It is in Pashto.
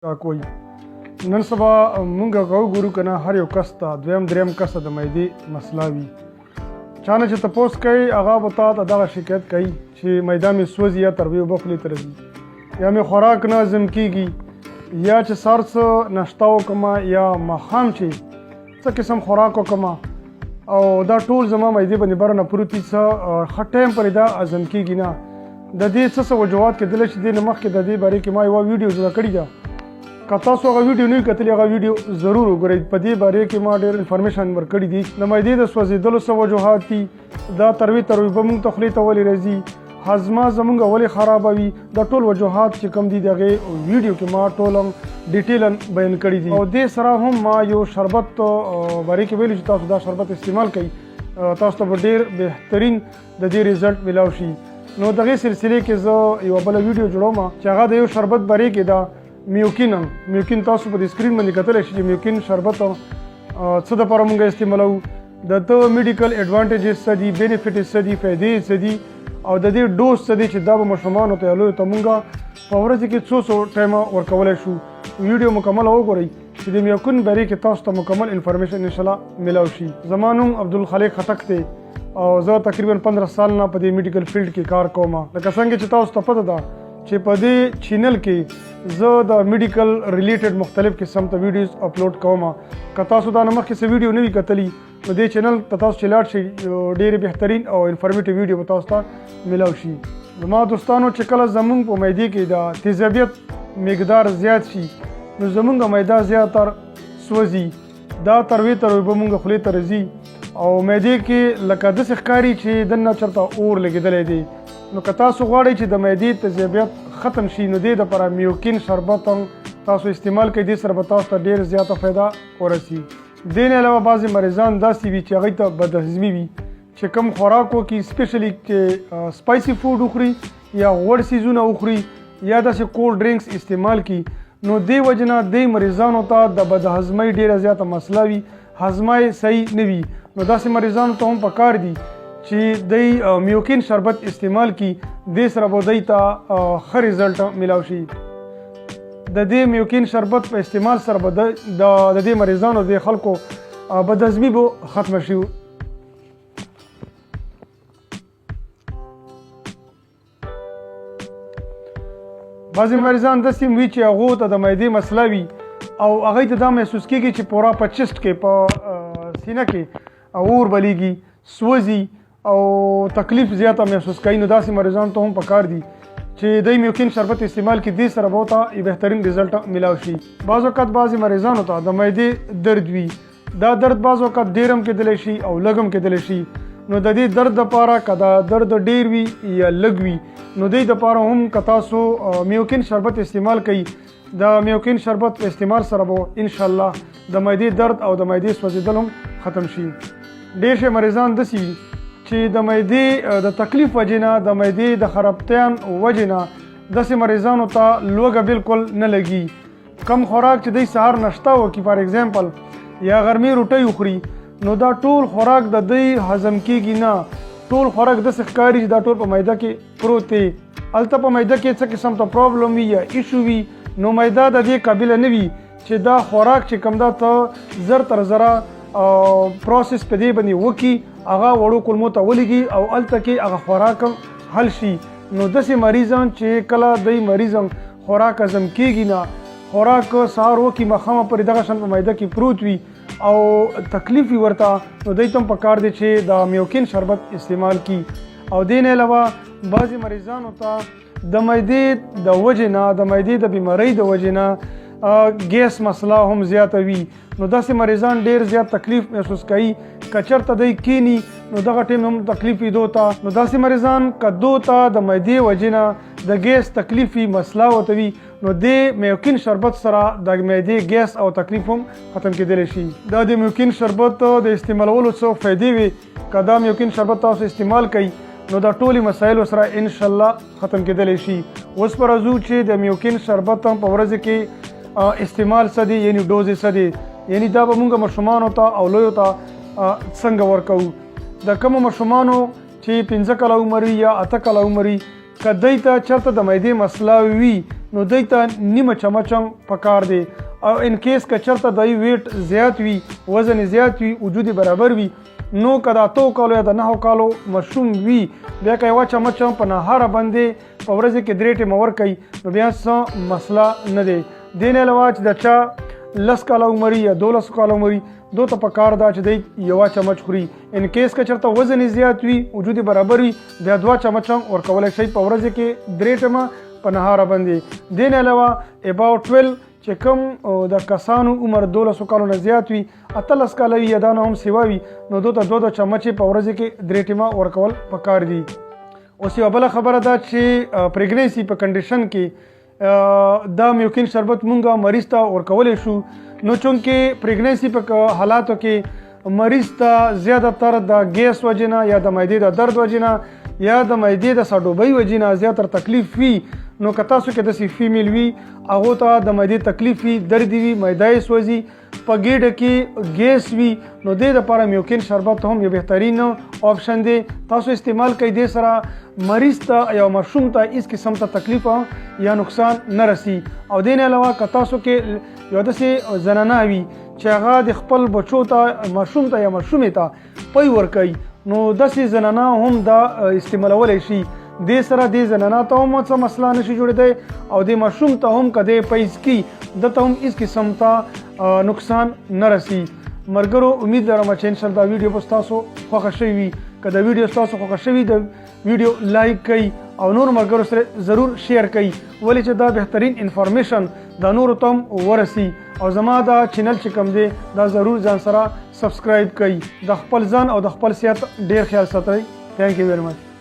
کوي نن سبا مونږ وګورو کنه هر یو کس ته دویم دریم کس د معدې مسله وي چانه چې تپوس کوي هغه به تا ته دغه شکایت کوي چې معده مې سوځي یا ترویې اوبه خولې ته راځي یا مې خوراک نه هضم کېږي یا چې سهار څه ناشته وکړمه یا ماښام چې څه قسم خوراک وکړمه او دا ټول زما معدې باندې بره نه پروت دي څه ښه ټایم پورې دا هضم کېږي نه د دې څه وجوهات کېدلی چې دې نه مخکې د دې بارے کې ما یوه ویډیو جوړه کړې ده که تاسو هغه ویډیو نه وي کتلې هغه ویډیو ضرور وګورئ په دې بارے کې ما ډېر انفارمیشن ورکړي دي د معدې د سوځېدلو څه وجوهات دي دا ترویې به موږ ته خولې ته ولې راځي هضمه زموږ ولې خرابوي دا ټول وجوهات چې کوم دي د هغې ویډیو کې ما ټول هم ډیټیلا بیان کړي دي او دې سره هم ما یو شربت بارے کې ویلي چې تاسو دا شربت استعمال کوئ تاسو ته به ډېر بهترین د دې ریزلټ میلاو شي نو دغې سلسلې کې زه یوه بله ویډیو جوړوم چې هغه د یو شربت بارے کې ده میوکین تاسو په دې سکرین باندې کتلی شئ چې میوکین شربت څه دپاره مونږ استعمالوو د ده میډیکل ایډوانټیجز څه دي بینیفټز څه دي فایدې څه دي او د دې ډوز څه دی چې دا به ماشومانو ته یا لویو ته مونږ په ورځې کې څو ټایمه ورکولی شو ویډیو مکمله وګورئ چې د میوکین بارے کې تاسو ته مکمل انفارمیشن انشاءالله میلاو شي زما نوم عبدالخالق خټک دی او زه تقریبا 15 سال نه په دې میډیکل فیلډ کې کار کوم لکه څنګه چې تاسو ته پته ده چې په دې چینل کې زه د میډیکل ریلیټډ مختلف قسم ته ویډیوز اپلوډ کوم که تاسو دا نه مخکې څه ویډیو نه وي کتلي نو دې چینل ته تاسو چې لاړ شئ ډېرې بهترین او انفارمیټیو ویډیو به تاسو ته میلاو شي زما دوستانو چې کله زموږ په معدې کې د تیزابیت مقدار زیات شي نو زموږ معده زیاتر سوځي دا ترویې به مونږ خولې ته راځي او معدې کې لکه داسې ښکاري چې دننه چېرته اور لګېدلی دی نو که تاسو غواړئ چې د معدې تیزابیت ختم شي نو دې دپاره میوکین شربت هم تاسو استعمال کوئ دې سره به تاسو ته ډېر زیاته فایده ورسي دې نه علاوه بعضې مریضان داسې وي چې هغوی ته بدهضمي وي چې کوم خوراک وکړي سپیشلی چې سپایسي فوډ وخوري یا غوړ څیزونه وخوري یا داسې کولډ ډرینکس استعمال کړي نو دې وجې نه دې مریضانو ته د بدهضمۍ ډېره زیاته مسله وي هضمه یې صحیح نه وي نو داسې مریضانو ته هم پکار دي چې دوی میوکین شربت استعمال کړي دې سره به دوی ته ښه ریزلټ میلاو شي د دې میوکین شربت په استعمال سره به د دې مریضانو د خلکو بدهضمي به ختمه شي بعضې مریضان داسې وي چې هغو ته د معدې مسله وي او هغوی ته دا محسوس کېږي چې پوره په چست کې په سینه کې اور بلیږي سوځي او تکلیف زیاته محسوس کوي نو داسې مریضانو ته هم پکار دي چې دوی میوکین شربت استعمال کړي دې سره به ورته بهترین ریزلټ میلاو شي بعض اوقات بعضې مریضانو ته د معدې درد وي دا درد بعض اوقات ډېر هم کېدلی شي او لږ هم کېدلی شي نو د دې درد دپاره که دا درد ډېر وي یا لږ وي نو دې دپاره هم که تاسو میوکین شربت استعمال کوئ د میوکین شربت استعمال سره به انشاءالله د معدې درد او د معدې سوځېدل هم ختم شي ډېر شي مریضان داسې وي چې د معدې د تکلیف وجې نه د معدې د خرابتیان وجې نه داسې مریضانو ته لوږه بالکل نه لګي کم خوراک چې دوی سهار ناشته وکړي فار ایگزامپل یا غرمې روټۍ وخوري نو دا ټول خوراک د دوی هضم کېږي نه ټول خوراک داسې ښکاري چې دا ټول په معده کې پروت دی هلته په معده کې څه قسم ته پرابلم وي یا ایشو وي نو معده د دې قابله نه وي چې دا خوراک چې کوم دا ته زر تر زره پروسس په دې باندې وکړي هغه وړو کولمو ته ولګي او هلته کې هغه خوراک حل شي نو داسې مریضان چې کله دوی مریض خوراک هضم کېږي نه خوراک سهار وکړي ماښامه پورې دغه شان په معده کې پروت وي او تکلیف وي ورته نو دوی ته هم پکار دی چې د میوکین شربت استعمال کړي او دې نه علاوه بعضې مریضانو ته د معدې د وجې نه د معدې د بیمارۍ د وجې نه ګیس مسله هم زیاته وي نو داسې مریضان ډېر زیات تکلیف محسوس کوي که چېرته دوی کینی نو دغه ټیم هم تکلیف وي دو ته نو داسې مریضان که دو ته د معدې وجې نه د ګیس تکلیف وي مسله ورته وي نو دې میوکین شربت سره د معدې ګیس او تکلیف هم ختم کېدلی شي دا د میوکین شربت د استعمالولو څه فایدې وي که دا میوکین شربت تاسو استعمال کوئ نو دا ټولې مسایلو سره انشاءالله ختم کېدلی شي اوس به راځو چې د میوکین شربت هم په ورځې کې استعمال څه دی یعنی ډوزې څه دی یعنی دا به مونږ ماشومانو ته او لویو ته څنګه ورکوو د کومو ماشومانو چې 15 کاله عمر یا 8 کاله عمر که دوی ته چېرته د معدې مسله وي نو دوی ته نیمه چمچ هم پکار دی او ان کیس که چېرته دوی ویټ زیات وي وزن زیات وي وجود برابر وي نو که د 8 کالو یا د 9 کالو ماشوم وي بیا که یوه چمچ هم په نهاره باندې په ورځې کې 3 ټیمه ورکوي نو بیا څه مسله نه دی. دې نه علاوه چې د چا 10 کاله عمر یا 12 کاله عمر دو ته پکار ده چې دی یوه چمچ خوري. ان کیس که چېرته وزن زیات وي وجود برابر وي بیا 2 چمچ هم ورکولی شئ په ورځې کې 3 ټیمه په نهاره باندې. دې نه علاوه about 12 چې کوم د کسانو عمر 12 کالو نه زیات وي 18 کاله وي یا دا نه هم سیوا وي نو دو ته 2 چمچې په ورځې کې 3 ټیمه ورکول پکار دي. اوس یوه بله خبره ده چې پریګننسي په کنډیشن کې دا میوکین شربت مونږ مریض ته ورکولی شو نو چونکې پریګننسي په حالاتو کې مریض ته زیاده تر د ګیس وجې نه یا د معدې د درد وجې نه یا د معدې د ساډوبۍ وجې نه زیاتر تکلیف وي نو که تاسو کې داسې فیمیل وي هغو ته د معدې تکلیف وي درد وي معده یې سوځي په ګېډه کې ګیس وي نو دې دپاره میوکین شربت هم یو بهترین آپشن دی. تاسو استعمال کوئ دې سره مریض ته یا ماشوم ته هیڅ قسم ته تکلیف یا نقصان نه رسي. او دې نه علاوه که تاسو کې یو داسې زنانه وي چې هغه د خپل بچو ته ماشوم ته یا ماشومې ته پی ورکوي نو داسې زنانه هم دا استعمالولی شي. دې سره دې زنانه ته هم څه مسله نشي جوړېدی او دې ماشوم ته هم که دی پیس کي دته هم هېڅ قسم ته نقصان نه رسي. ملګرو امید لرم چې انشاءالله دا ویډیو به ستاسو خوښه شوې وي. که دا ویډیو ستاسو خوښه شوي د ویډیو لایک کوئ او نور ملګرو سره ضرور شیر کوئ ولې چې دا بهترین انفارمیشن دا نورو ته هم ورسي. او زما دا چینل چې کوم دی دا ضرور ځان سره سبسکرایب کوئ. د خپل ځان او د خپل صحت ډیر خیال ساتئ. تھینک یو ویری مچ.